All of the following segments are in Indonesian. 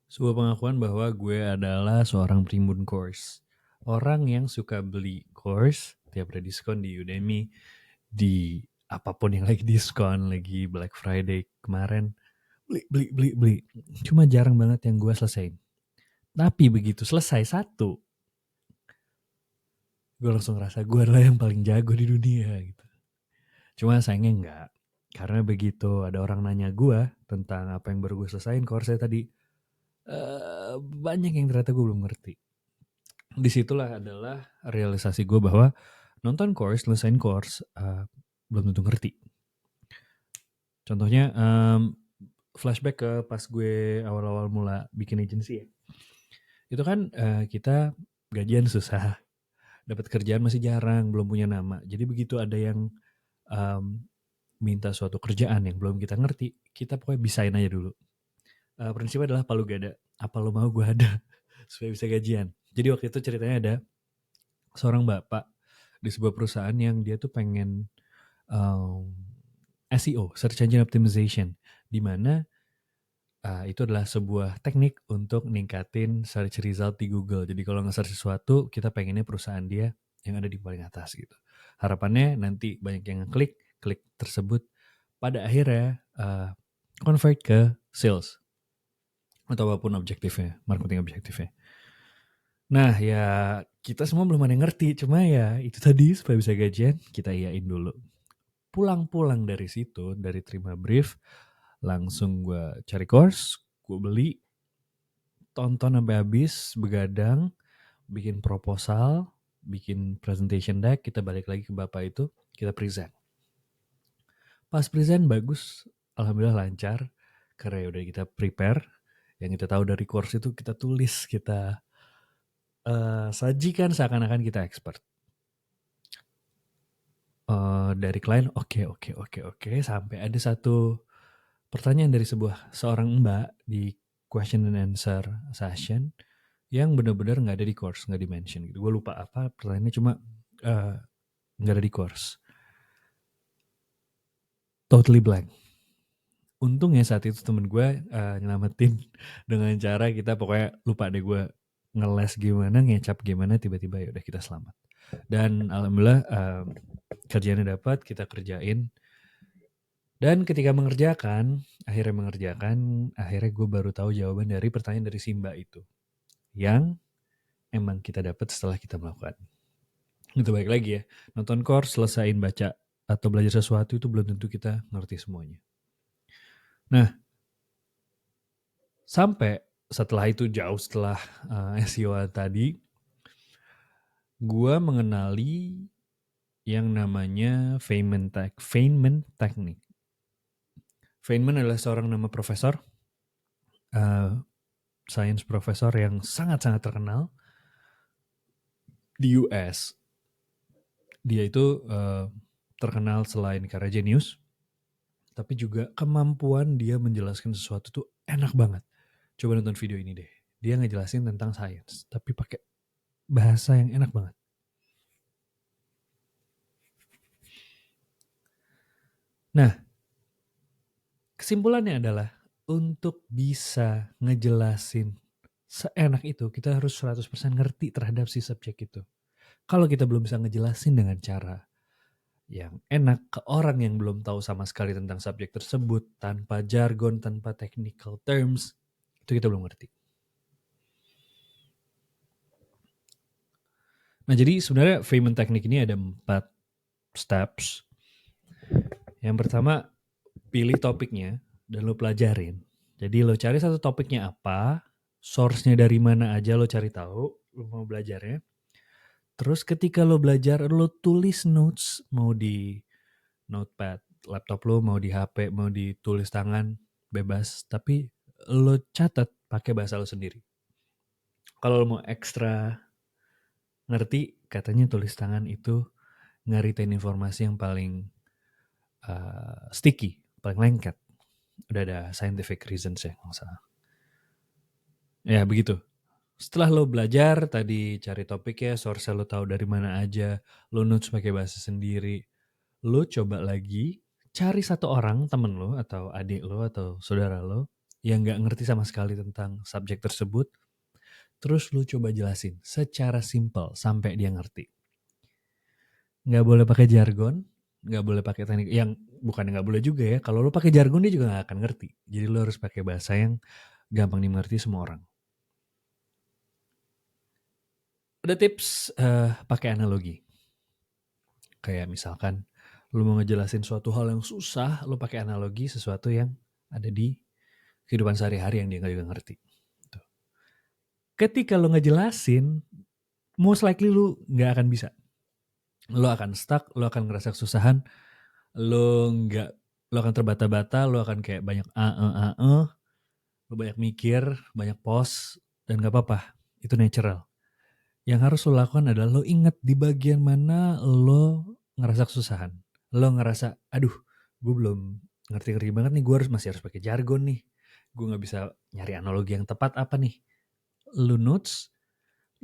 Sebuah pengakuan bahwa gue adalah seorang primbon course. Orang yang suka beli course tiap ada diskon di Udemy, di apapun yang lagi diskon, lagi Black Friday kemarin, beli. Cuma jarang banget yang gue selesain. Tapi begitu selesai satu, gue langsung ngerasa gue adalah yang paling jago di dunia gitu. Cuma sayangnya enggak. Karena begitu ada orang nanya gue tentang apa yang baru gue selesain course tadi, banyak yang ternyata gue belum ngerti. Disitulah adalah realisasi gue bahwa nonton course, selesain course, belum tentu ngerti. Contohnya flashback ke pas gue awal-awal mula bikin agency ya. Itu kan kita gajian susah, dapat kerjaan masih jarang, belum punya nama. Jadi begitu ada yang minta suatu kerjaan yang belum kita ngerti, kita pokoknya bisain aja dulu. Prinsipnya adalah palu gada, apa lo mau gue ada, supaya bisa gajian. Jadi waktu itu ceritanya ada seorang bapak di sebuah perusahaan yang dia tuh pengen SEO, Search Engine Optimization, di mana itu adalah sebuah teknik untuk ningkatin search result di Google. Jadi kalau nge-search sesuatu, kita pengennya perusahaan dia yang ada di paling atas gitu. Harapannya nanti banyak yang ngeklik, klik tersebut pada akhirnya convert ke sales atau apapun objektifnya, marketing objektifnya. Nah ya kita semua belum ada yang ngerti, cuma ya itu tadi supaya bisa gajian kita iyain dulu. Pulang-pulang dari situ, dari terima brief, langsung gue cari course, gue beli, tonton sampai habis, begadang, bikin proposal, bikin presentation deck, kita balik lagi ke bapak itu, kita present. Pas present bagus, alhamdulillah lancar, karena udah kita prepare, yang kita tahu dari course itu kita tulis, kita sajikan seakan-akan kita expert. Dari klien, oke, sampai ada satu pertanyaan dari seorang mbak di question and answer session yang benar-benar nggak ada di course, nggak di-mention gitu. Gue lupa apa pertanyaannya, cuma nggak ada di course. Totally blank. Untungnya saat itu temen gue nyelamatin dengan cara kita pokoknya lupa deh gue ngeles gimana, ngecap gimana, tiba-tiba ya udah kita selamat. Dan alhamdulillah kerjaannya dapat, kita kerjain. Dan ketika akhirnya gue baru tahu jawaban dari pertanyaan dari Simba itu. Yang emang kita dapat setelah kita melakukan. Itu baik lagi ya, nonton course, selesain baca atau belajar sesuatu itu belum tentu kita ngerti semuanya. Nah, sampai setelah itu jauh setelah SEO tadi, gue mengenali yang namanya Feynman Technique. Feynman adalah seorang nama profesor, science profesor yang sangat-sangat terkenal di US. Dia itu terkenal selain karena jenius, tapi juga kemampuan dia menjelaskan sesuatu tuh enak banget. Coba nonton video ini deh. Dia ngejelasin tentang sains, tapi pakai bahasa yang enak banget. Nah, kesimpulannya adalah untuk bisa ngejelasin seenak itu, kita harus 100% ngerti terhadap si subjek itu. Kalau kita belum bisa ngejelasin dengan cara yang enak ke orang yang belum tahu sama sekali tentang subjek tersebut, tanpa jargon, tanpa technical terms, itu kita belum ngerti. Nah, jadi sebenarnya Feynman Technique ini ada 4 steps. Yang pertama, pilih topiknya dan lo pelajarin. Jadi lo cari satu topiknya apa, source-nya dari mana aja lo cari tahu, lo mau belajarnya. Terus ketika lo belajar, lo tulis notes, mau di notepad, laptop lo, mau di HP, mau ditulis tangan, bebas. Tapi lo catat pakai bahasa lo sendiri. Kalau lo mau ekstra ngerti, katanya tulis tangan itu ngaritain informasi yang paling sticky, paling lengket. Udah ada scientific reasons ya, nggak salah. Ya begitu. Setelah lo belajar, tadi cari topik ya, source lo tahu dari mana aja, lo notes pakai bahasa sendiri, lo coba lagi cari satu orang, temen lo, atau adik lo, atau saudara lo, yang nggak ngerti sama sekali tentang subjek tersebut, terus lu coba jelasin secara simpel sampai dia ngerti. Nggak boleh pakai jargon, nggak boleh pakai teknik yang bukan nggak boleh juga ya. Kalau lu pakai jargon dia juga nggak akan ngerti. Jadi lu harus pakai bahasa yang gampang dimengerti semua orang. Ada tips pakai analogi. Kayak misalkan lu mau ngejelasin suatu hal yang susah, lu pakai analogi sesuatu yang ada di kehidupan sehari-hari yang dia nggak juga ngerti. Tuh. Ketika lu ngejelasin, most likely lu nggak akan bisa. Lu akan stuck, lu akan ngerasa kesusahan, lu nggak, lu akan terbata-bata, lu akan kayak banyak lu banyak mikir, banyak pause, dan gak apa-apa. Itu natural. Yang harus lo lakukan adalah lo inget di bagian mana lo ngerasa kesusahan. Lo ngerasa, aduh, gue belum ngerti-ngerti banget nih, gue masih harus pakai jargon nih. Gue gak bisa nyari analogi yang tepat apa nih. Lo notes,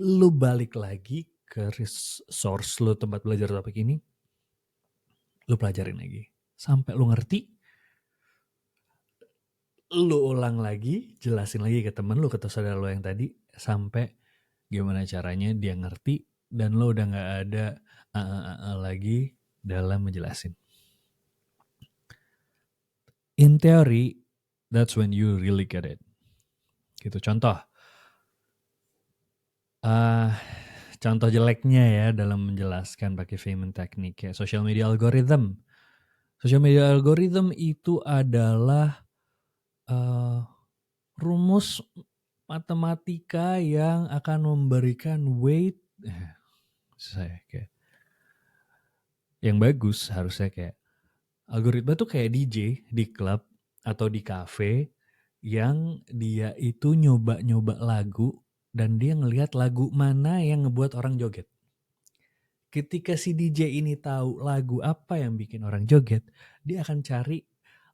lo balik lagi ke source lo tempat belajar topik ini, lo pelajarin lagi. Sampai lo ngerti, lo ulang lagi, jelasin lagi ke temen lo, ke saudara lo yang tadi, sampai gimana caranya dia ngerti dan lo udah gak ada lagi dalam menjelasin. In theory, that's when you really get it. Gitu. Contoh jeleknya ya dalam menjelaskan pakai Feynman teknik kayak social media algorithm. Social media algorithm itu adalah rumus matematika yang akan memberikan weight kayak yang bagus harusnya kayak algoritma tuh kayak DJ di klub atau di kafe yang dia itu nyoba-nyoba lagu dan dia ngelihat lagu mana yang ngebuat orang joget. Ketika si DJ ini tahu lagu apa yang bikin orang joget, dia akan cari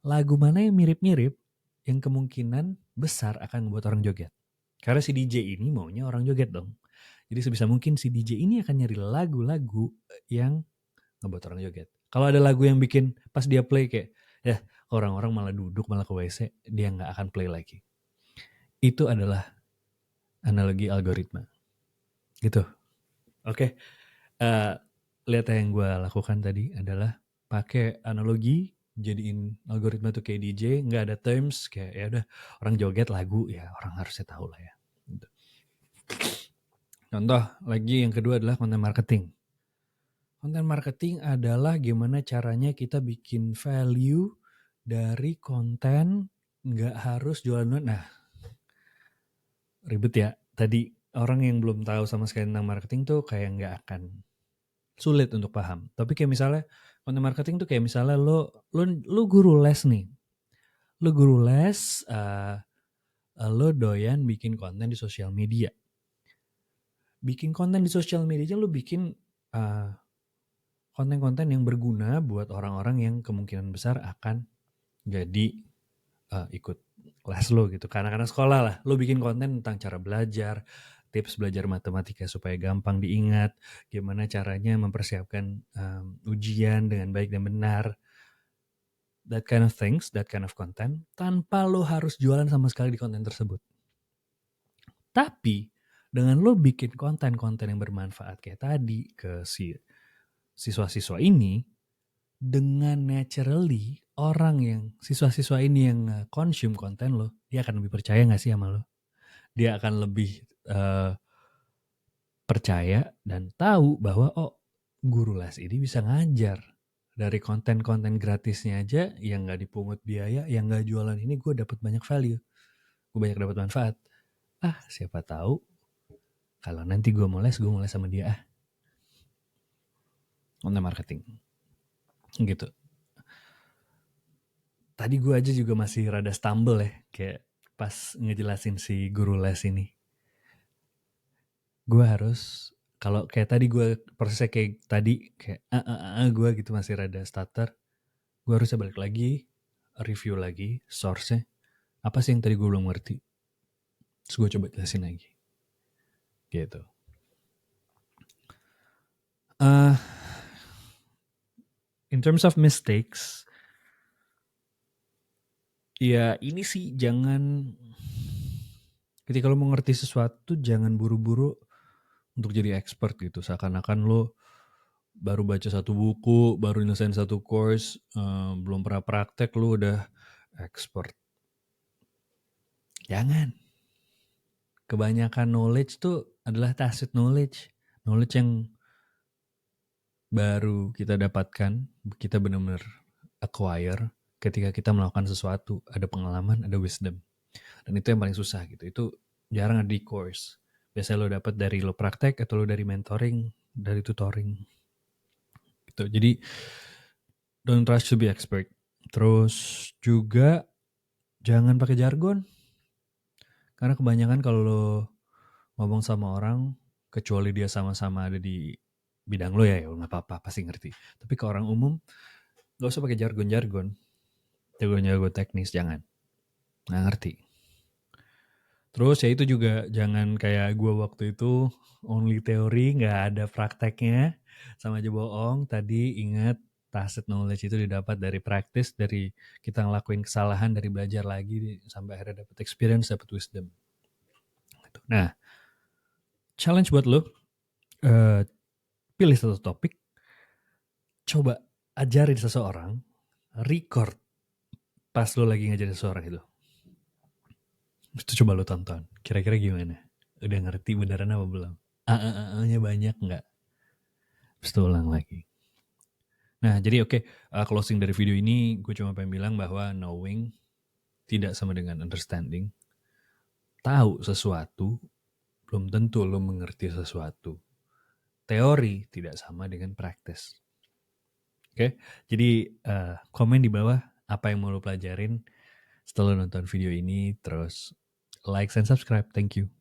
lagu mana yang mirip-mirip yang kemungkinan besar akan ngebuat orang joget. Karena si DJ ini maunya orang joget dong. Jadi sebisa mungkin si DJ ini akan nyari lagu-lagu yang ngebuat orang joget. Kalau ada lagu yang bikin pas dia play kayak ya orang-orang malah duduk malah ke WC, dia nggak akan play lagi. Itu adalah analogi algoritma. Gitu. Oke. Lihat yang gue lakukan tadi adalah pakai analogi, jadiin algoritma tuh kayak DJ, nggak ada terms kayak ya udah orang joget lagu ya orang harusnya tahu lah ya. Gitu. Contoh lagi yang kedua adalah content marketing. Content marketing adalah gimana caranya kita bikin value dari konten, nggak harus jualan. Nah, ribet ya. Tadi orang yang belum tahu sama sekali tentang marketing tuh kayak nggak akan sulit untuk paham. Tapi kayak misalnya content marketing tuh kayak misalnya lo guru les nih. Lo guru les, lo doyan bikin konten di sosial media. Bikin konten di sosial media aja lo bikin konten-konten yang berguna buat orang-orang yang kemungkinan besar akan jadi ikut les lo gitu. Karena sekolah lah, lo bikin konten tentang cara belajar, tips belajar matematika supaya gampang diingat, gimana caranya mempersiapkan ujian dengan baik dan benar, that kind of things, that kind of content, tanpa lo harus jualan sama sekali di konten tersebut. Tapi dengan lo bikin konten-konten yang bermanfaat kayak tadi ke si siswa-siswa ini, dengan naturally orang yang siswa-siswa ini yang consume konten lo, dia akan lebih percaya gak sih sama lo? Dia akan lebih percaya dan tahu bahwa oh guru les ini bisa ngajar. Dari konten-konten gratisnya aja yang gak dipungut biaya, yang gak jualan ini gue dapat banyak value. Gue banyak dapat manfaat. Siapa tahu kalau nanti gue mau les sama dia. Konten marketing. Gitu. Tadi gue aja juga masih rada stumble ya. Kayak pas ngejelasin si guru les ini. Gue harus, kalau kayak tadi gue prosesnya kayak tadi, kayak gue gitu masih rada stutter. Gue harusnya balik lagi, review lagi source-nya. Apa sih yang tadi gue belum ngerti? Terus gue coba jelasin lagi. Gitu. In terms of mistakes, Ya ini sih jangan, ketika lo mengerti sesuatu jangan buru-buru untuk jadi expert gitu. Seakan-akan lo baru baca satu buku, baru nyelesain satu course, belum pernah praktek lo udah expert. Jangan. Kebanyakan knowledge tuh adalah tacit knowledge. Knowledge yang baru kita dapatkan, kita benar-benar acquire ketika kita melakukan sesuatu. Ada pengalaman, ada wisdom. Dan itu yang paling susah gitu. Itu jarang ada di course. Biasanya lo dapat dari lo praktek atau lo dari mentoring, dari tutoring. Gitu. Jadi don't rush to be expert. Terus juga jangan pakai jargon. Karena kebanyakan kalau lo ngomong sama orang, kecuali dia sama-sama ada di bidang lo ya nggak apa-apa, pasti ngerti. Tapi ke orang umum, gak usah pakai jargon-jargon. Jargon-jargon teknis, jangan. Nggak ngerti. Terus ya itu juga jangan kayak gue waktu itu only teori, nggak ada prakteknya, sama aja bohong. Tadi ingat tacit knowledge itu didapat dari praktis, dari kita ngelakuin kesalahan, dari belajar lagi sampai akhirnya dapat experience, dapat wisdom. Nah, challenge buat lo, pilih satu topik, coba ajarin seseorang, record pas lo lagi ngajarin seseorang itu. Itu coba lo tonton, kira-kira gimana? Udah ngerti beneran apa belum? A-nya banyak nggak? Terus ulang lagi. Nah, jadi oke, closing dari video ini gue cuma pengen bilang bahwa knowing tidak sama dengan understanding. Tahu sesuatu belum tentu lo mengerti sesuatu. Teori tidak sama dengan praktis. Oke, jadi komen di bawah apa yang mau lo pelajarin setelah nonton video ini. Terus like and subscribe. Thank you.